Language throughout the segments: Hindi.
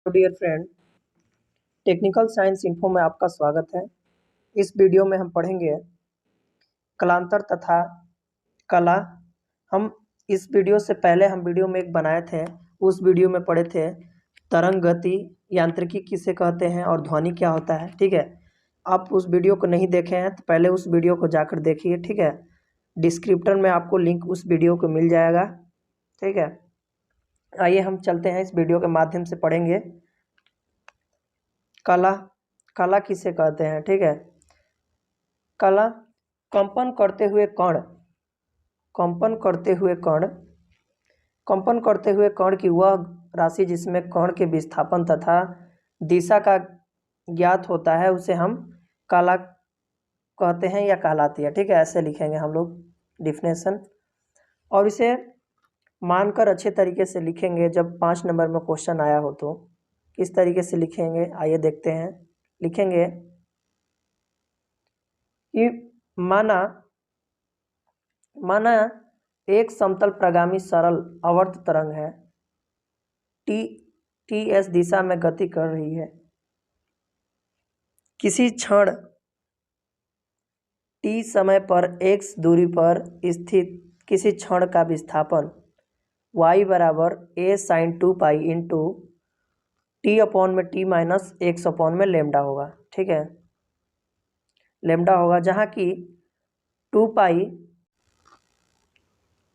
Dear friend, technical science info में आपका स्वागत है। इस वीडियो में हम पढ़ेंगे कलांतर तथा कला। हम इस वीडियो से पहले हम वीडियो में एक बनाए थे, उस वीडियो में पढ़े थे तरंग गति, यांत्रिकी किसे कहते हैं और ध्वनि क्या होता है। ठीक है, आप उस वीडियो को नहीं देखे हैं तो पहले उस वीडियो को जाकर देखिए। ठीक है, डिस्क्रिप्टर में आपको लिंक उस वीडियो को मिल जाएगा। ठीक है, आइए हम चलते हैं, इस वीडियो के माध्यम से पढ़ेंगे कला। कला किसे कहते हैं। ठीक है, कला कंपन करते हुए कण, कंपन करते हुए कण, कंपन करते हुए कण की वह राशि जिसमें कण के विस्थापन तथा दिशा का ज्ञात होता है उसे हम कला कहते हैं या कहलाती है। ठीक है, ऐसे लिखेंगे हम लोग डिफिनेशन, और इसे मानकर अच्छे तरीके से लिखेंगे। जब 5 नंबर में क्वेश्चन आया हो तो किस तरीके से लिखेंगे, आइए देखते हैं। लिखेंगे कि माना एक समतल प्रगामी सरल आवर्त तरंग है, टी एस दिशा में गति कर रही है। किसी क्षण टी समय पर x दूरी पर स्थित किसी क्षण का विस्थापन y बराबर a sin 2 pi into T upon में टी माइनस एक्स अपॉन में लेमडा होगा। ठीक है, लेमडा होगा, जहाँ की 2 पाई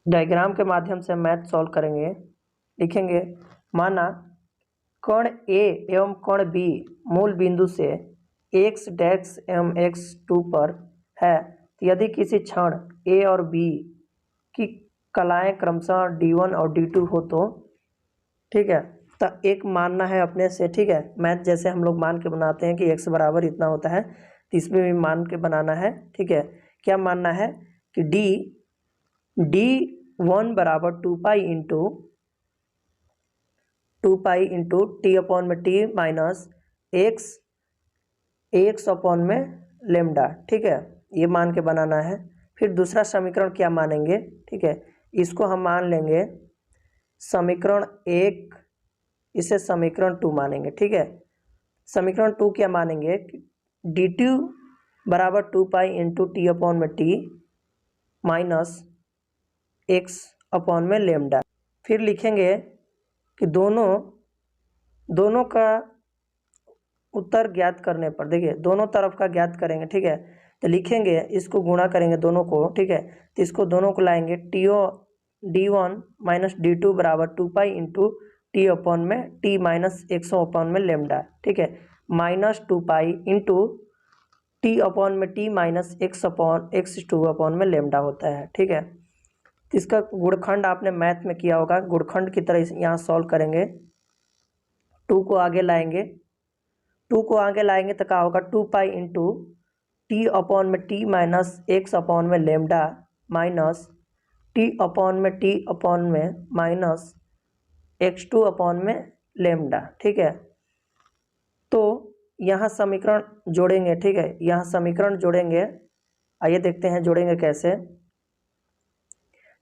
डायग्राम के माध्यम से मैथ सॉल्व करेंगे। लिखेंगे माना कण A एवं कण B मूल बिंदु से x डैश एवं x2 पर है, यदि किसी क्षण A और B की कलाएं क्रमशः D1 और D2 हो तो, ठीक है, तो एक मानना है अपने से। ठीक है, मैथ जैसे हम लोग मान के बनाते हैं कि x बराबर इतना होता है, तो इसमें भी मान के बनाना है। ठीक है, क्या मानना है कि D1 बराबर 2 पाई इंटू टी अपॉन में टी माइनस एक्स अपॉन में लेमडा। ठीक है, ये मान के बनाना है। फिर दूसरा समीकरण क्या मानेंगे, ठीक है, इसको हम मान लेंगे समीकरण 1, इसे समीकरण 2 मानेंगे। ठीक है, समीकरण 2 क्या मानेंगे, D2 बराबर 2 पाई इंटू टी अपॉन में टी माइनस एक्स अपॉन में लेमडा। फिर लिखेंगे कि दोनों का उत्तर ज्ञात करने पर, देखिए दोनों तरफ का ज्ञात करेंगे। ठीक है, तो लिखेंगे इसको गुणा करेंगे दोनों को। ठीक है, तो इसको दोनों को लाएंगे D1 माइनस D2 बराबर 2 पाई इंटू टी अपॉन में टी माइनस एक्स अपॉन में लेमडा। ठीक है, minus 2 pi into T upon में टी माइनस x2 अपॉन में लेमडा होता है। ठीक है, इसका गुणखंड आपने मैथ में किया होगा, गुणखंड की तरह यहाँ सॉल्व करेंगे। 2 को आगे लाएंगे तो क्या होगा, 2 पाई इंटू टी अपॉन में टी माइनस एक्स अपॉन में लेमडा माइनस टी अपॉन में माइनस x2 अपॉन में लेमडा। ठीक है, तो यहाँ समीकरण जोड़ेंगे। ठीक है, यहाँ समीकरण जोड़ेंगे, आइए देखते हैं जोड़ेंगे कैसे।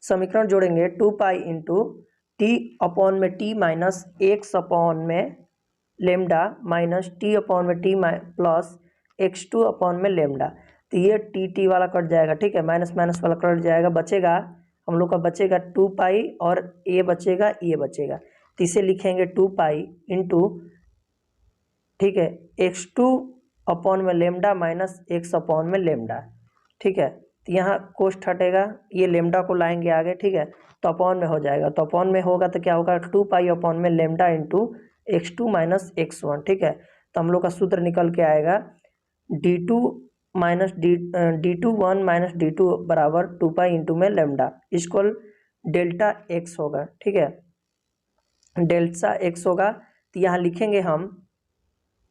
समीकरण जोड़ेंगे 2 पाई इंटू टी अपॉन में टी माइनस एक्स अपॉन में लेमडा माइनस टी अपॉन में टी प्लस x2 अपॉन में लेमडा। तो ये टी वाला कट जाएगा। ठीक है, माइनस माइनस वाला कट जाएगा, बचेगा हम लोग का बचेगा 2 पाई और ये बचेगा। तो इसे लिखेंगे 2 पाई इंटू, ठीक है, x2 अपॉन में लेमडा माइनस एक्स अपॉन में लेमडा। ठीक है, तो यहाँ कोष्ठ हटेगा, ये लेमडा को लाएंगे आगे। ठीक है, तो अपॉन में हो जाएगा, तो अपॉन में होगा तो क्या होगा, 2 पाई अपॉन में lambda into x2 minus x1। ठीक है, तो हम लोग का सूत्र निकल के आएगा D2 minus D2 minus D2 बराबर 2 पाई इंटू में लेमडा इक्वल डेल्टा x होगा। ठीक है, डेल्टा x होगा, तो यहाँ लिखेंगे हम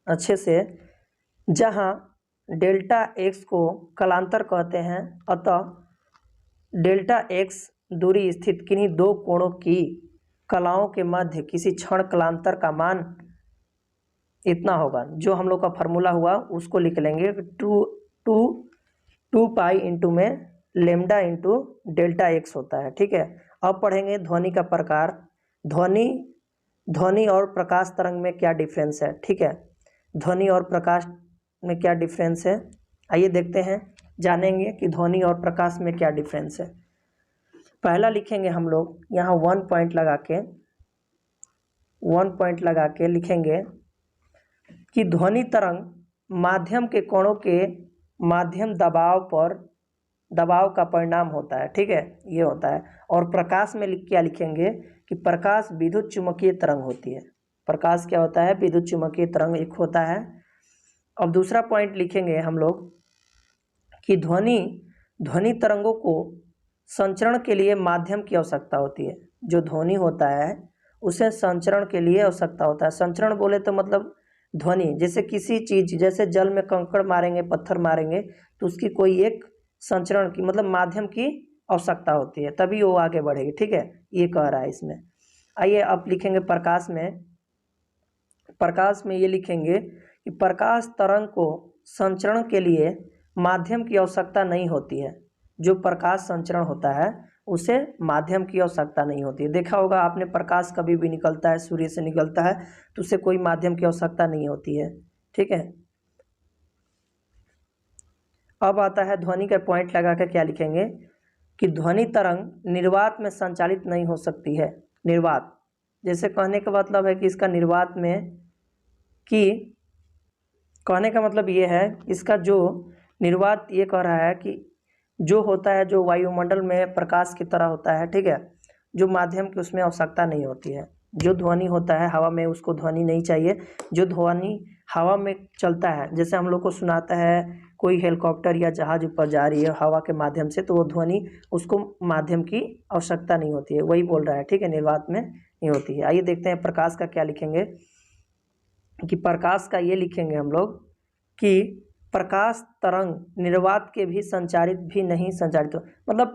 अच्छे से, जहाँ डेल्टा x को कलांतर कहते हैं, अतः डेल्टा x दूरी स्थित किन्हीं दो कोणों की कलाओं के मध्य किसी क्षण कलांतर का मान इतना होगा। जो हम लोग का फार्मूला हुआ उसको लिख लेंगे, 2 पाई इंटू में लेमडा इंटू डेल्टा x होता है। ठीक है, अब पढ़ेंगे ध्वनि का प्रकार। ध्वनि और प्रकाश तरंग में क्या डिफरेंस है, ठीक है। ध्वनि और प्रकाश में क्या डिफरेंस है, आइए देखते हैं, जानेंगे कि ध्वनि और प्रकाश में क्या डिफरेंस है। पहला लिखेंगे हम लोग यहाँ 1 पॉइंट लगा के लिखेंगे कि ध्वनि तरंग माध्यम के कणों के माध्यम दबाव का परिणाम होता है, ठीक है, ये होता है। और प्रकाश में क्या लिखेंगे कि प्रकाश विद्युत चुम्बकीय तरंग होती है। प्रकाश क्या होता है, विद्युत चुम्बकीय तरंग एक होता है। अब दूसरा पॉइंट लिखेंगे हम लोग कि ध्वनि तरंगों को संचरण के लिए माध्यम की आवश्यकता होती है। जो ध्वनि होता है उसे संचरण के लिए आवश्यकता होता है। संचरण बोले तो मतलब ध्वनि, जैसे किसी चीज, जैसे जल में कंकड़ मारेंगे, पत्थर मारेंगे, तो उसकी कोई एक संचरण की मतलब माध्यम की आवश्यकता होती है, तभी वो आगे बढ़ेगी, ठीक है, ये कह रहा है इसमें। आइए अब लिखेंगे प्रकाश में ये लिखेंगे कि प्रकाश तरंग को संचरण के लिए माध्यम की आवश्यकता नहीं होती है। जो प्रकाश संचरण होता है उसे माध्यम की आवश्यकता नहीं होती है। देखा होगा आपने, प्रकाश कभी भी निकलता है, सूर्य से निकलता है, तो उसे कोई माध्यम की आवश्यकता नहीं होती है, ठीक है। अब आता है ध्वनि का पॉइंट लगा कर क्या लिखेंगे कि ध्वनि तरंग निर्वात में संचालित नहीं हो सकती है। निर्वात, जैसे कहने का मतलब है कि इसका निर्वात में, कि कहने का मतलब ये है, इसका जो निर्वात ये कह रहा है कि जो होता है, जो वायुमंडल में प्रकाश की तरह होता है, ठीक है, जो माध्यम की उसमें आवश्यकता नहीं होती है। जो ध्वनि होता है हवा में, उसको ध्वनि नहीं चाहिए। जो ध्वनि हवा में चलता है, जैसे हम लोग को सुनाता है कोई हेलीकॉप्टर या जहाज ऊपर जा रही है हवा के माध्यम से, तो वो ध्वनि, उसको माध्यम की आवश्यकता नहीं होती है, वही बोल रहा है, ठीक है, निर्वात में नहीं होती है। आइए देखते हैं प्रकाश का क्या लिखेंगे कि प्रकाश का ये लिखेंगे हम लोग कि प्रकाश तरंग निर्वात के भी नहीं संचारित हो, मतलब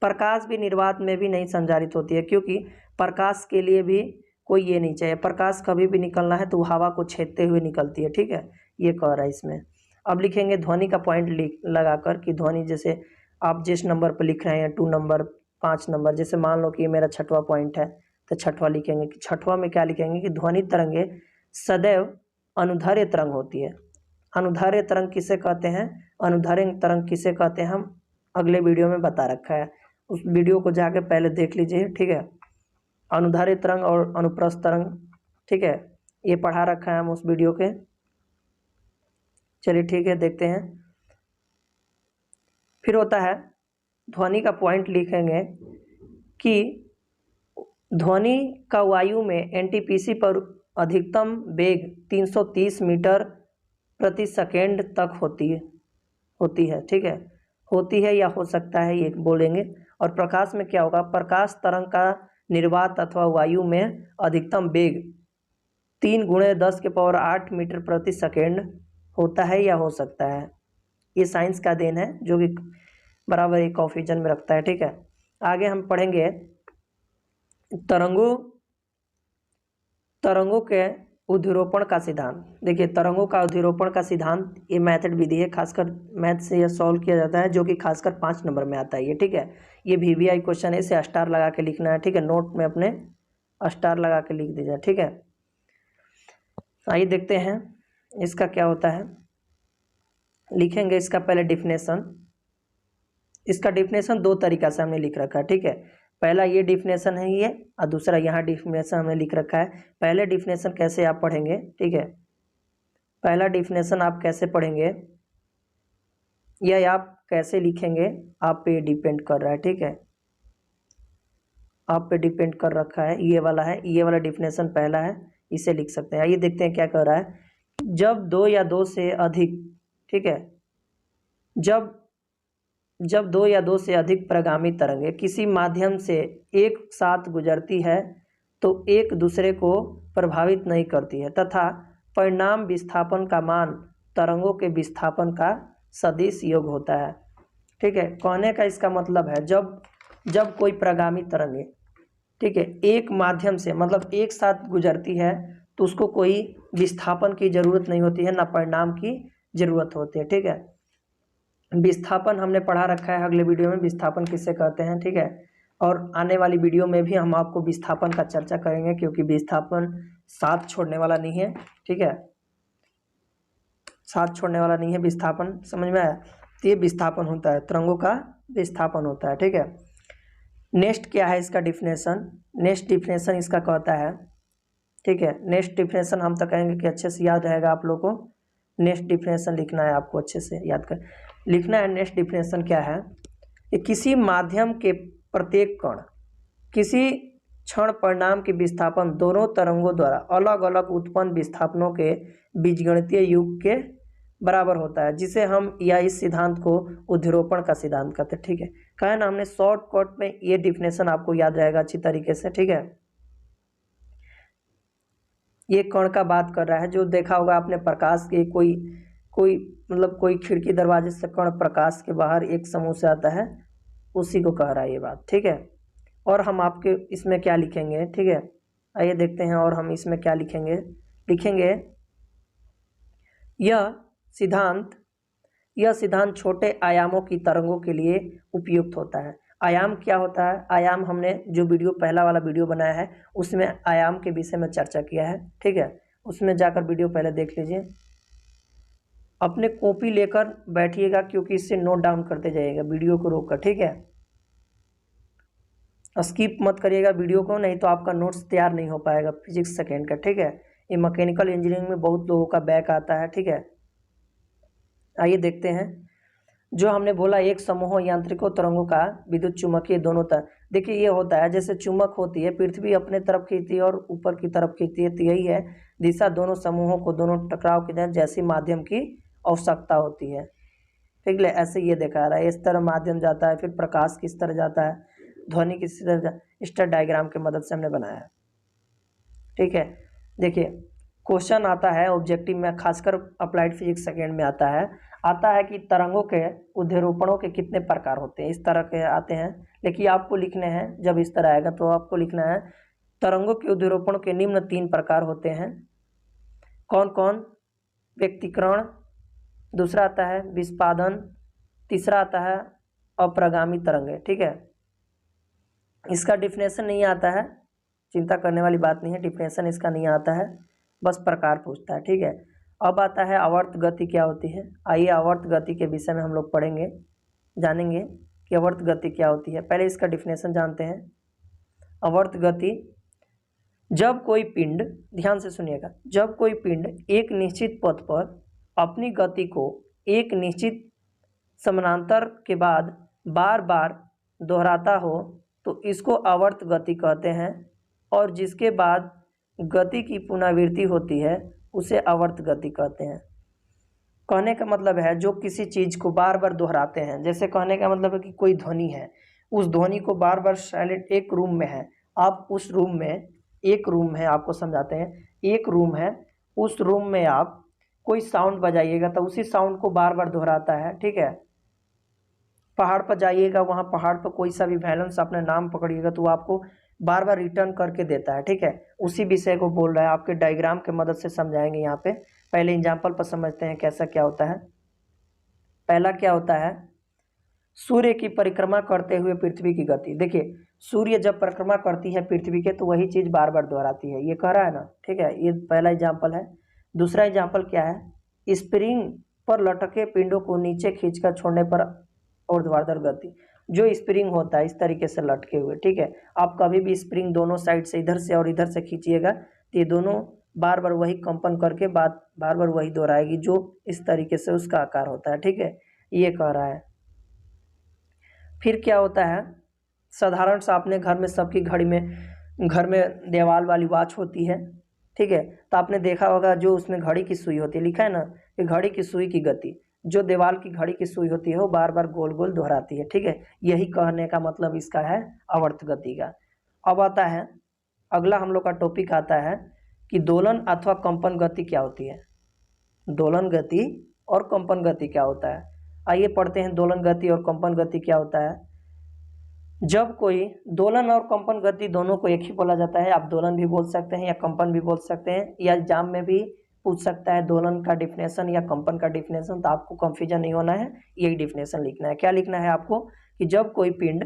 प्रकाश भी निर्वात में भी नहीं संचारित होती है, क्योंकि प्रकाश के लिए भी कोई ये नहीं चाहिए। प्रकाश कभी भी निकलना है तो हवा को छेदते हुए निकलती है, ठीक है, ये कह रहा है इसमें। अब लिखेंगे ध्वनि का पॉइंट लगाकर कि ध्वनि, जैसे आप जिस नंबर पर लिख रहे हैं, 2 नंबर, 5 नंबर, जैसे मान लो कि ये मेरा 6वां पॉइंट है, तो 6वां लिखेंगे कि 6वां में क्या लिखेंगे कि ध्वनि तरंगे सदैव अनुदैर्ध्य तरंग होती है। अनुदैर्ध्य तरंग किसे कहते हैं, अनुदैर्ध्य तरंग किसे कहते हैं, हम अगले वीडियो में बता रखा है, उस वीडियो को जाके पहले देख लीजिए, ठीक है। अनुदैर्ध्य तरंग और अनुप्रस्थ तरंग, ठीक है, ये पढ़ा रखा है हम उस वीडियो के। चलिए ठीक है, देखते हैं। फिर होता है ध्वनि का पॉइंट लिखेंगे कि ध्वनि का वायु में एनटीपीसी पर अधिकतम वेग 330 मीटर प्रति सेकेंड तक होती है, ठीक है, होती है या हो सकता है, ये बोलेंगे। और प्रकाश में क्या होगा, प्रकाश तरंग का निर्वात अथवा वायु में अधिकतम वेग 3 × 10⁸ मीटर प्रति सेकेंड होता है या हो सकता है। ये साइंस का देन है, जो कि बराबर एक ऑक्सीजन में रखता है, ठीक है। आगे हम पढ़ेंगे तरंगों के उद्धिरोपण का सिद्धांत। देखिए, तरंगों का उद्धिरोपण का सिद्धांत, ये मेथड विधि है, खासकर मैथ से यह सॉल्व किया जाता है, जो कि खासकर 5 नंबर में आता है ये, ठीक है। ये VVI क्वेश्चन है, इसे स्टार लगा के लिखना है, ठीक है, नोट में अपने स्टार लगा के लिख दीजिए, ठीक है। आइए देखते हैं इसका क्या होता है। लिखेंगे इसका पहले डिफिनेशन। इसका डिफिनेशन 2 तरीका से हमने लिख रखा है, ठीक है। पहला ये डिफिनेशन है ये, और दूसरा यहाँ डिफिनेशन हमने लिख रखा है। पहले डिफिनेशन कैसे आप पढ़ेंगे, ठीक है, पहला डिफिनेशन आप कैसे पढ़ेंगे या आप कैसे लिखेंगे, आप पे डिपेंड कर रहा है, ठीक है, आप पे डिपेंड कर रखा है। ये वाला है, ये वाला डिफिनेशन पहला है, इसे लिख सकते हैं। आइए देखते हैं क्या कह रहा है। जब 2 या 2 से अधिक, ठीक है, जब 2 या 2 से अधिक प्रगामी तरंगें किसी माध्यम से एक साथ गुजरती है तो एक दूसरे को प्रभावित नहीं करती है तथा परिणाम विस्थापन का मान तरंगों के विस्थापन का सदिश योग होता है, ठीक है। कहने का इसका मतलब है, जब कोई प्रगामी तरंगें, ठीक है, एक माध्यम से मतलब एक साथ गुजरती है तो उसको कोई विस्थापन की ज़रूरत नहीं होती है, ना परिणाम की ज़रूरत होती है, ठीक है। विस्थापन हमने पढ़ा रखा है अगले वीडियो में, विस्थापन किसे कहते हैं, ठीक है। और आने वाली वीडियो में भी हम आपको विस्थापन का चर्चा करेंगे, क्योंकि विस्थापन साथ छोड़ने वाला नहीं है, ठीक है, साथ छोड़ने वाला नहीं है विस्थापन, समझ में आया। तो ये विस्थापन होता है, तरंगों का विस्थापन होता है, ठीक है। नेक्स्ट क्या है इसका डिफिनेशन, नेक्स्ट डिफिनेशन इसका कहता है, ठीक है, नेक्स्ट डिफिनेशन हम तो कहेंगे कि अच्छे से याद रहेगा आप लोग को। नेक्स्ट डिफिनेशन लिखना है आपको, अच्छे से याद कर लिखना है। नेक्स्ट डिफिनेशन क्या है कि किसी माध्यम के प्रत्येक कण किसी क्षण परिणाम के विस्थापन दोनों तरंगों द्वारा अलग अलग उत्पन्न विस्थापनों के बीजगणितीय योग के बराबर होता है, जिसे हम या इस सिद्धांत को उध्रुवण का सिद्धांत कहते हैं, ठीक है। कहा है ना हमने, शॉर्टकट में ये डिफिनेशन आपको याद रहेगा अच्छी तरीके से, ठीक है। ये कण का बात कर रहा है, जो देखा होगा आपने प्रकाश के कोई कोई मतलब कोई खिड़की दरवाजे से कण प्रकाश के बाहर एक समूह से आता है, उसी को कह रहा है ये बात, ठीक है। और हम आपके इसमें क्या लिखेंगे, ठीक है, आइए देखते हैं। और हम इसमें क्या लिखेंगे, लिखेंगे यह सिद्धांत छोटे आयामों की तरंगों के लिए उपयुक्त होता है। आयाम क्या होता है, आयाम हमने जो वीडियो पहला वाला वीडियो बनाया है उसमें आयाम के विषय में चर्चा किया है, ठीक है, उसमें जाकर वीडियो पहले देख लीजिए। अपने कॉपी लेकर बैठिएगा, क्योंकि इससे नोट डाउन करते जाइएगा वीडियो को रोककर, ठीक है। स्किप मत करिएगा वीडियो को, नहीं तो आपका नोट्स तैयार नहीं हो पाएगा फिजिक्स सेकेंड का, ठीक है। ये मैकेनिकल इंजीनियरिंग में बहुत लोगों का बैक आता है, ठीक है। आइए देखते हैं। जो हमने बोला एक समूह यांत्रिकों तरंगों का विद्युत चुम्बकीय दोनों तरफ, देखिए ये होता है जैसे चुम्बक होती है, पृथ्वी अपने तरफ खींचती है और ऊपर की तरफ खींचती है, तो यही है दिशा दोनों समूहों को दोनों टकराव के जैसी माध्यम की आवश्यकता होती है, ठीक है। ऐसे ये दिखा रहा है, इस तरह माध्यम जाता है, फिर प्रकाश किस तरह जाता है, ध्वनि किस तरह, स्टार डायग्राम की मदद से हमने बनाया है, ठीक है। देखिए क्वेश्चन आता है ऑब्जेक्टिव में, खासकर अप्लाइड फिजिक्स सेकेंड में आता है कि तरंगों के उद्रूपणों के कितने प्रकार होते हैं, इस तरह के आते हैं। लेकिन आपको लिखने हैं, जब इस तरह आएगा तो आपको लिखना है तरंगों के उद्रूपण के निम्न 3 प्रकार होते हैं। कौन कौन, व्यक्तिकरण, दूसरा आता है विस्पादन, तीसरा आता है अप्रगामी तरंगे, ठीक है। इसका डिफिनेशन नहीं आता है, चिंता करने वाली बात नहीं है, डिफिनेशन इसका नहीं आता है, बस प्रकार पूछता है, ठीक है। अब आता है आवर्त गति क्या होती है। आइए आवर्त गति के विषय में हम लोग पढ़ेंगे, जानेंगे कि आवर्त गति क्या होती है। पहले इसका डिफिनेशन जानते हैं। आवर्त गति, जब कोई पिंड, ध्यान से सुनिएगा, जब कोई पिंड एक निश्चित पथ पर अपनी गति को एक निश्चित समानांतर के बाद बार बार दोहराता हो तो इसको आवर्त गति कहते हैं, और जिसके बाद गति की पुनरावृत्ति होती है उसे आवर्त गति कहते हैं। कहने का मतलब है जो किसी चीज़ को बार बार दोहराते हैं, जैसे कहने का मतलब है कि कोई ध्वनि है, उस ध्वनि को बार बार साइलेंट, एक रूम में है आप, उस रूम में एक रूम है, आपको समझाते हैं, एक रूम है, उस रूम में आप कोई साउंड बजाइएगा तो उसी साउंड को बार बार दोहराता है, ठीक है। पहाड़ पर जाइएगा, वहाँ पहाड़ पर कोई सा भी वैलेंस अपना नाम पकड़िएगा तो वो आपको बार बार रिटर्न करके देता है, ठीक है। उसी विषय को बोल रहा है, आपके डायग्राम की मदद से समझाएंगे यहाँ पे। पहले एग्जाम्पल पर समझते हैं कैसा क्या होता है। पहला क्या होता है, सूर्य की परिक्रमा करते हुए पृथ्वी की गति। देखिए सूर्य जब परिक्रमा करती है पृथ्वी के तो वही चीज़ बार बार दोहराती है, ये कह रहा है ना, ठीक है। ये पहला एग्जाम्पल है। दूसरा एग्जाम्पल क्या है, स्प्रिंग पर लटके पिंडों को नीचे खींचकर छोड़ने पर ऊर्ध्वाधर गति। जो स्प्रिंग होता है इस तरीके से लटके हुए, ठीक है, आप कभी भी स्प्रिंग दोनों साइड से इधर से और इधर से खींचिएगा तो ये दोनों बार बार वही कंपन करके बार बार वही दोहराएगी, जो इस तरीके से उसका आकार होता है, ठीक है, ये कह रहा है। फिर क्या होता है, साधारण सा अपने घर में सबकी घर में देवाल वाली वॉच होती है, ठीक है, तो आपने देखा होगा जो उसमें घड़ी की सुई होती है, लिखा है ना कि घड़ी की सुई की गति, जो दीवार की घड़ी की सुई होती है वो बार बार गोल गोल दोहराती है, ठीक है। यही कहने का मतलब इसका है आवर्त गति का। अब आता है अगला हम लोग का टॉपिक आता है कि दोलन अथवा कंपन गति क्या होती है। दोलन गति और कंपन गति क्या होता है, आइए पढ़ते हैं। दोलन गति और कंपन गति क्या होता है। जब कोई दोलन और कंपन गति दोनों को एक ही बोला जाता है, आप दोलन भी बोल सकते हैं या कंपन भी बोल सकते हैं, या एग्जाम में भी पूछ सकता है दोलन का डिफिनेशन या कंपन का डिफिनेशन, तो आपको कंफ्यूजन नहीं होना है, यही डिफिनेशन लिखना है। क्या लिखना है आपको कि जब कोई पिंड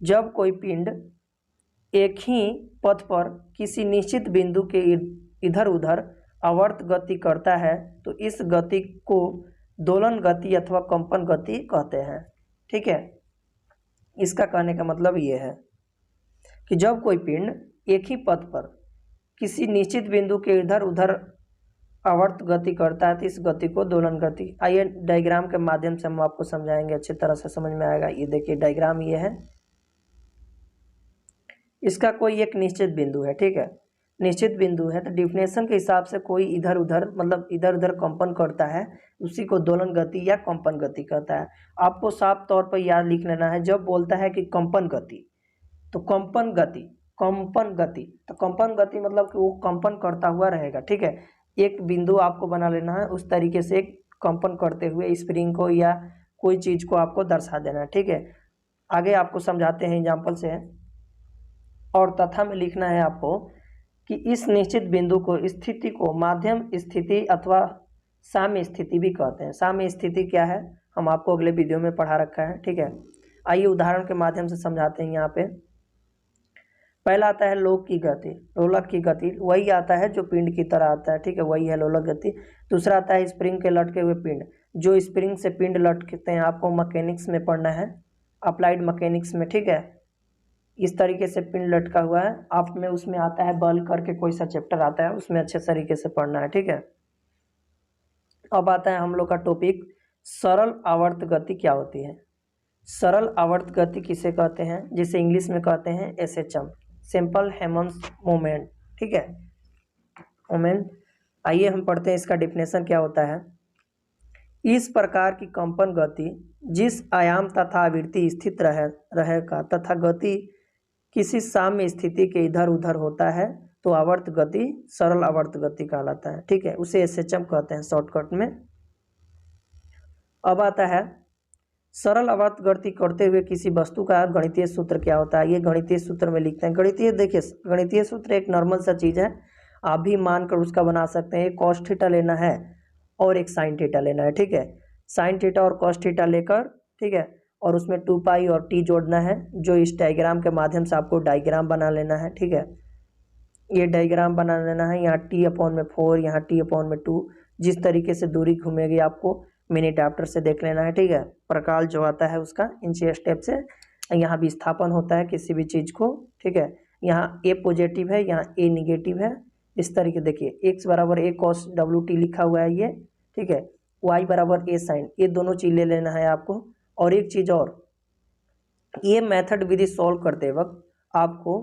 जब कोई पिंड एक ही पथ पर किसी निश्चित बिंदु के इधर उधर आवर्त गति करता है तो इस गति को दोलन गति अथवा कंपन गति कहते हैं। ठीक है, इसका कहने का मतलब ये है कि जब कोई पिंड एक ही पथ पर किसी निश्चित बिंदु के इधर उधर आवर्त गति करता है तो इस गति को दोलन गति। आइए डायग्राम के माध्यम से हम आपको समझाएंगे, अच्छी तरह से समझ में आएगा। ये देखिए डायग्राम ये है, इसका कोई एक निश्चित बिंदु है। ठीक है, निश्चित बिंदु है तो डिफिनेशन के हिसाब से कोई इधर उधर मतलब इधर उधर कंपन करता है, उसी को दोलन गति या कंपन गति कहता है। आपको साफ तौर पर याद लिख लेना है, जब बोलता है कि कंपन गति तो कंपन गति, कंपन गति तो कंपन गति मतलब कि वो कंपन करता हुआ रहेगा। ठीक है, एक बिंदु आपको बना लेना है, उस तरीके से कंपन करते हुए स्प्रिंग को या कोई चीज़ को आपको दर्शा देना है। ठीक है, आगे आपको समझाते हैं एग्जाम्पल से। और तथा में लिखना है आपको कि इस निश्चित बिंदु को स्थिति को माध्यम स्थिति अथवा साम्य स्थिति भी कहते हैं। साम्य स्थिति क्या है हम आपको अगले वीडियो में पढ़ा रखा है। ठीक है, आइए उदाहरण के माध्यम से समझाते हैं। यहाँ पे पहला आता है लोक की गति, लोलक की गति, वही आता है जो पिंड की तरह आता है। ठीक है, वही है लोलक गति। दूसरा आता है स्प्रिंग के लटके हुए पिंड, जो स्प्रिंग से पिंड लटकते हैं, आपको मैकेनिक्स में पढ़ना है, अप्लाइड मैकेनिक्स में। ठीक है, इस तरीके से पिंड लटका हुआ है, आप में उसमें आता है बल करके कोई सा चैप्टर आता है, उसमें अच्छे तरीके से पढ़ना है। ठीक है, अब आता है हम लोग का टॉपिक सरल आवर्त गति क्या होती है। सरल आवर्त गति किसे कहते हैं, जिसे इंग्लिश में कहते हैं एसएचएम, सिंपल हेमन्स मोमेंट। ठीक है, मोमेंट। आइए हम पढ़ते हैं इसका डिफिनेशन क्या होता है। इस प्रकार की कंपन गति जिस आयाम तथा आवृत्ति स्थित रहेगा तथा गति किसी साम्य स्थिति के इधर उधर होता है तो आवर्त गति सरल आवर्त गति कहलाता है। ठीक है, उसे एसएचएम कहते हैं शॉर्टकट में। अब आता है सरल आवर्त गति करते हुए किसी वस्तु का गणितीय सूत्र क्या होता है। ये गणितीय सूत्र में लिखते हैं। गणितीय देखिए, गणितीय सूत्र एक नॉर्मल सा चीज़ है, आप भी मानकर उसका बना सकते हैं। एक कॉस थीटा लेना है और एक साइन थीटा लेना है। ठीक है, साइन थीटा और कॉस थीटा लेकर, ठीक है, और उसमें 2 पाई और टी जोड़ना है, जो इस डायग्राम के माध्यम से आपको डायग्राम बना लेना है। ठीक है, ये डायग्राम बना लेना है। यहाँ t/4, यहाँ t/2, जिस तरीके से दूरी घूमेगी आपको मिनी डाप्टर से देख लेना है। ठीक है, प्रकाल जो आता है उसका इंची स्टेप से यहाँ विस्थापन होता है किसी भी चीज़ को। ठीक है, यहाँ a पॉजिटिव है, यहाँ a निगेटिव है। इस तरीके देखिए x बराबर a cos WT लिखा हुआ है ये। ठीक है, y बराबर a sin, ये दोनों चीज़ ले लेना है आपको। और एक चीज़ और, ये मेथड विधि सॉल्व करते वक्त आपको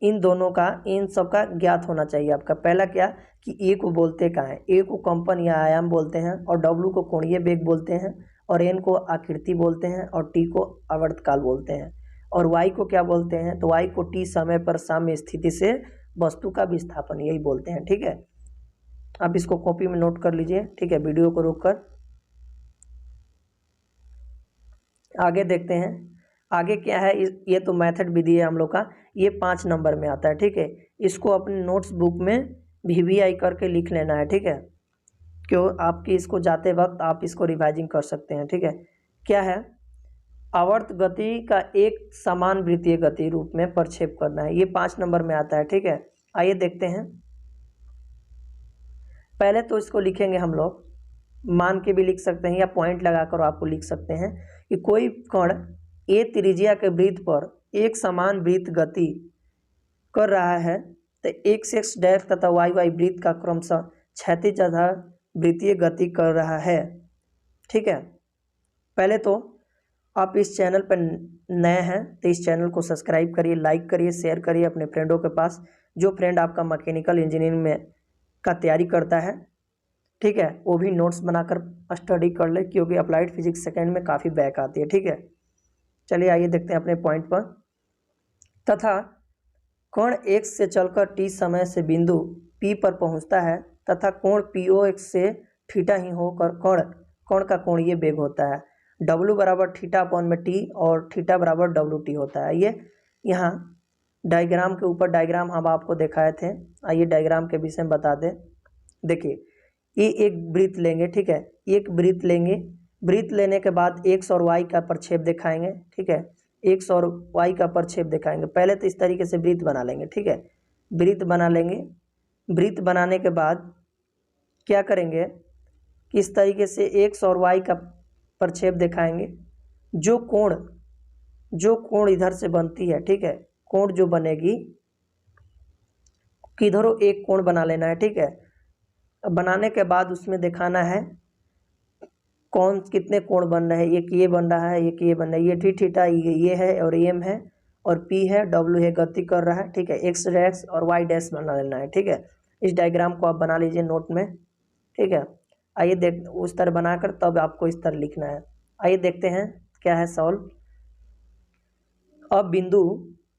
इन दोनों का, इन सब का ज्ञात होना चाहिए आपका। पहला क्या कि ए को बोलते क्या है, ए को कंपन या आयाम बोलते हैं, और डब्लू को कोणीय वेग बोलते हैं, और एन को आकृति बोलते हैं, और टी को आवर्तकाल बोलते हैं, और वाई को क्या बोलते हैं, तो वाई को टी समय पर साम्य स्थिति से वस्तु का विस्थापन, यही बोलते हैं। ठीक है, आप इसको कॉपी में नोट कर लीजिए। ठीक है, वीडियो को रोककर आगे देखते हैं। आगे क्या है, ये तो मेथड विधि है हम लोग का, ये 5 नंबर में आता है। ठीक है, इसको अपने नोट्स बुक में VVI करके लिख लेना है। ठीक है, क्यों आपकी इसको जाते वक्त आप इसको रिवाइजिंग कर सकते हैं। ठीक है, क्या है, आवर्त गति का एक समान वृत्तीय गति रूप में प्रक्षेप करना है, ये 5 नंबर में आता है। ठीक है, आइए देखते हैं। पहले तो इसको लिखेंगे हम लोग, मान के भी लिख सकते हैं या पॉइंट लगाकर आपको लिख सकते हैं कि कोई कण ए त्रिज्या के वृत्त पर एक समान वृत्त गति कर रहा है तो x डैश तथा y वृत्त का क्रमशः क्षैतिज तथा वृत्तीय गति कर रहा है। ठीक है, पहले तो आप इस चैनल पर नए हैं तो इस चैनल को सब्सक्राइब करिए, लाइक करिए, शेयर करिए अपने फ्रेंडों के पास, जो फ्रेंड आपका मैकेनिकल इंजीनियरिंग में का तैयारी करता है। ठीक है, वो भी नोट्स बनाकर स्टडी कर ले, क्योंकि अप्लाइड फिजिक्स सेकेंड में काफ़ी बैक आती है। ठीक है, चलिए आइए देखते हैं अपने पॉइंट पर। तथा कोण x से चलकर t समय से बिंदु P पर पहुंचता है तथा कोण POX से थीटा ही होकर कोण का कोणीय वेग होता है। W बराबर θ/t और थीटा बराबर WT होता है। ये यहाँ डायग्राम के ऊपर डायग्राम हम आपको दिखाए थे, आइए डायग्राम के विषय में बता दें। देखिए, ये एक वृत्त लेंगे। ठीक है, एक वृत्त लेंगे, वृत्त लेने के बाद x और y का प्रक्षेप दिखाएंगे। ठीक है, x और y का प्रक्षेप दिखाएंगे। पहले तो इस तरीके से वृत्त बना लेंगे, ठीक है, वृत्त बना लेंगे। वृत्त बनाने के बाद क्या करेंगे कि इस तरीके से x और y का प्रक्षेप दिखाएंगे। जो कोण इधर से बनती है, ठीक है, कोण जो बनेगी, किधरों एक कोण बना लेना है, ठीक है। बनाने के बाद उसमें दिखाना है कौन कितने कोण बन रहे हैं, एक ये बन रहा है, एक ये बन रहा है, ये थीटा ये है और एम है और पी है, डब्ल्यू है, गति कर रहा है, ठीक है। एक्स डैश और वाई डैश बना लेना है, ठीक है। इस डायग्राम को आप बना लीजिए नोट में, ठीक है। आइए देख उस तरह बनाकर तब आपको इस तरह लिखना है। आइए देखते हैं क्या है सॉल्व। अब बिंदु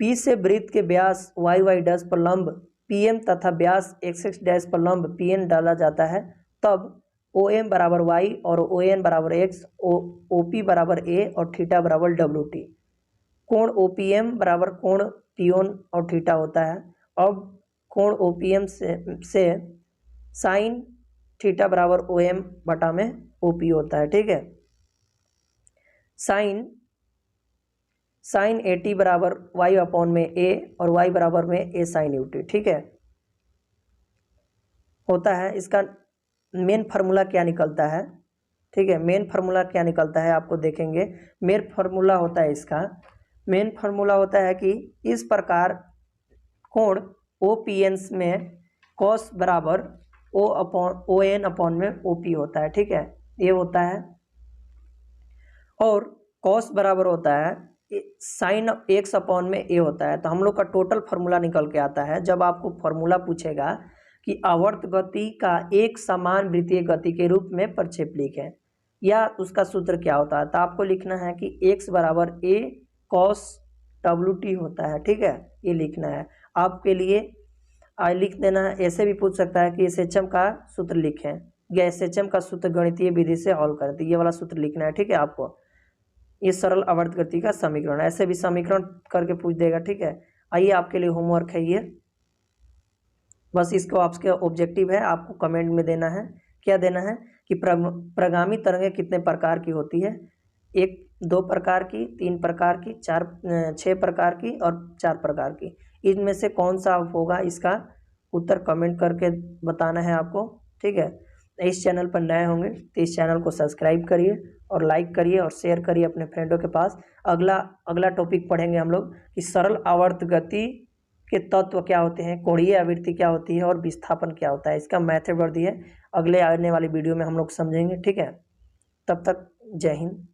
P से वृत्त के व्यास वाई वाई डैश पर लंब PM तथा व्यास एक्स एक्स डैश पर लंब PN डाला जाता है, तब OM बराबर y और ON बराबर x, OP बराबर a और थीटा बराबर WT। कोण OPM बराबर कोण PON और थीटा होता है। अब कोण OPM से साइन थीटा बराबर OM बटा में OP होता है, ठीक है। साइन 80 बराबर y अपॉन में a और y बराबर में a साइन UT, ठीक है, होता है। इसका मेन फार्मूला क्या निकलता है, ठीक है, मेन फार्मूला क्या निकलता है आपको देखेंगे। मेन फार्मूला होता है इसका, मेन फार्मूला होता है कि इस प्रकार कोण OPN में कॉस बराबर ON अपॉन में OP होता है, ठीक है, ये होता है। और कॉस बराबर होता है साइन एक्स अपॉन में ए होता है। तो हम लोग का टोटल फार्मूला निकल के आता है। जब आपको फार्मूला पूछेगा कि आवर्त गति का एक समान वृत्तीय गति के रूप में प्रक्षेप लिखें या उसका सूत्र क्या होता है, तो आपको लिखना है कि x बराबर a cos WT होता है, ठीक है, ये लिखना है आपके लिए। लिख देना है। ऐसे भी पूछ सकता है कि SHM का सूत्र लिखें या SHM का सूत्र गणितीय विधि से हल करें, तो ये वाला सूत्र लिखना है, ठीक है। आपको ये सरल आवर्त गति का समीकरण, ऐसे भी समीकरण करके पूछ देगा, ठीक है। आइए आपके लिए होमवर्क है ये, बस इसको आपके ऑब्जेक्टिव है, आपको कमेंट में देना है। क्या देना है कि प्रगामी तरंगें कितने प्रकार की होती है, 1 2 प्रकार की, 3 प्रकार की, 6 प्रकार की और 4 प्रकार की। इनमें से कौन सा होगा, इसका उत्तर कमेंट करके बताना है आपको, ठीक है। इस चैनल पर नए होंगे तो इस चैनल को सब्सक्राइब करिए और लाइक करिए और शेयर करिए अपने फ्रेंडों के पास। अगला टॉपिक पढ़ेंगे हम लोग कि सरल आवर्त गति के तत्व क्या होते हैं, कोणीय आवृत्ति क्या होती है और विस्थापन क्या होता है, इसका मेथड वर्दी है। अगले आने वाली वीडियो में हम लोग समझेंगे, ठीक है। तब तक जय हिंद।